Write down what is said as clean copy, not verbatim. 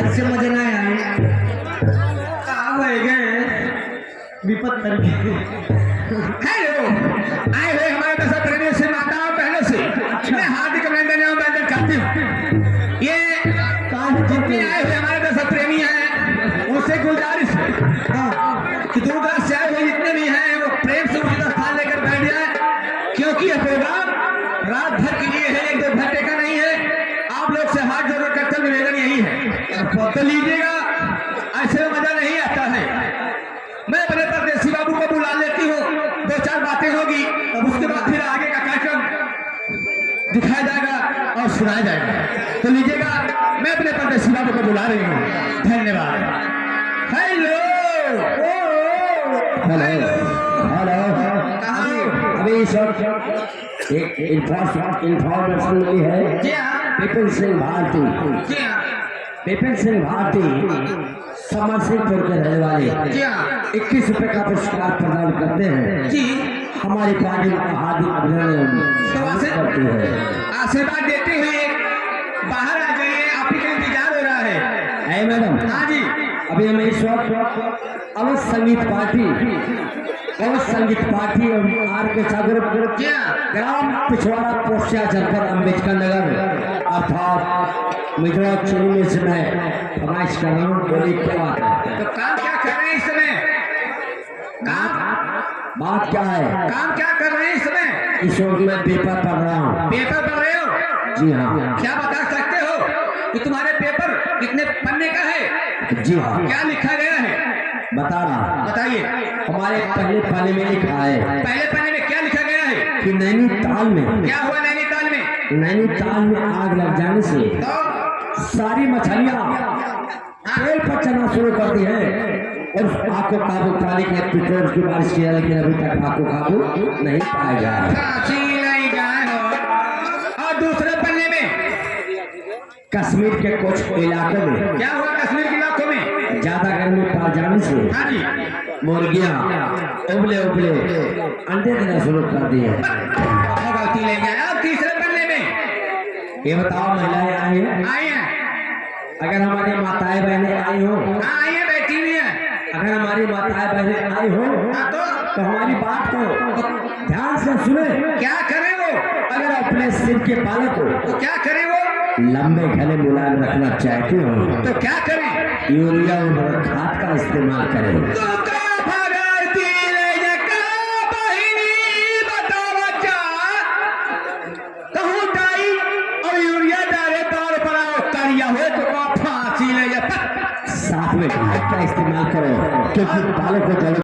अच्छे मजे ना आए कहाँ गए विपत करके हेलो आए हुए हमारे दशा प्रेमियों से माताओं बहनों से मैं हार्दिक अभिनंदन एवं वंदन करती हूँ। ये जितने आए हुए हमारे दशा प्रेमी हैं उनसे गुजारिश है कि दूर से आए हुए जितने भी हैं वो प्रेम से उनका स्थान लेकर बैठ जाए, क्योंकि यह प्रोग्राम रात भर के लिए है, 1-2 घंटे का नहीं है। आप लोग से हाथ जोड़कर करते निवेदन यही है तो लीजिएगा, ऐसे में मजा नहीं आता है। मैं अपने परदेसी बाबू को बुला लेती हूँ, 2-4 बातें होगी, अब उसके बाद फिर आगे का कार्यक्रम दिखाया जाएगा और सुनाया जाएगा। तो लीजिएगा, मैं अपने परदेसी बाबू को बुला रही हूँ। धन्यवाद। हेलो हेलो अभी इंफॉर्मेशन मिली है विपिन सिंह भारती समरसिंहपुर के रहने वाले 21 रुपए का पुरस्कार प्रदान करते हैं। हमारी पार्टी का हार्दिक अभिनंदन करती है। आशीर्वाद देते हुए बाहर आ जाइए, आप ही का इंतजार हो रहा है। मैडम हाँ जी, अभी हम इस वक्त अवध संगीत पार्टी और आर के सागर ग्राम पिछवाड़ा पोस्टिया जनपद अम्बेडकर नगर अर्थात मिजोरा चुनी में समय फरमाइश कर रहा हूँ। बोली क्या बात है? तो काम क्या कर रहे हैं इस समय? बात क्या है? काम क्या कर रहे हैं इस समय? इस वक्त मैं पेपर पढ़ रहा हूँ। पेपर पढ़ रहे हो? जी हाँ। क्या बता सकते हो कि तुम्हारे पेपर कितने पन्ने का है? जी हाँ। क्या लिखा गया है? बता रहा, बताइए। हमारे पहले पन्ने में लिखा है। पहले पन्ने में क्या लिखा गया है? कि नैनीताल में क्या हुआ? नैनीताल में आग लग जाने से तो सारी मछलियाँ तेल पर चलना शुरू करती है और आग को काबू पाने के पेट्रोल की बारिश किया, लेकिन अभी तक आग को काबू नहीं पाया गया। नहीं गए हो। और दूसरे पन्ने में कश्मीर के कुछ इलाकों में क्या हुआ? कश्मीर के इलाकों में ज्यादा गर्मी पा जाने से हाँ जी, मुर्गियाँ उबले अंडे देना शुरू कर दिए। भगवती ले गया। अब तीसरे पन्ने में ये बताओ, महिलाएं आई हैं? अगर हमारी माताएं बहनें आई हो, हाँ आई है, बैठी हुई है। अगर हमारी माताएं बहनें आई हो हाँ तो हमारी बात को ध्यान से सुने। क्या करे वो? अगर अपने सिर के बालों को तो क्या करे वो? लंबे घने मुलायम रखना चाहते हो तो क्या करें? यूरिया और खाद का इस्तेमाल करें। साथ में खाद का इस्तेमाल इस्तेमाल करो क्योंकि बालों को जल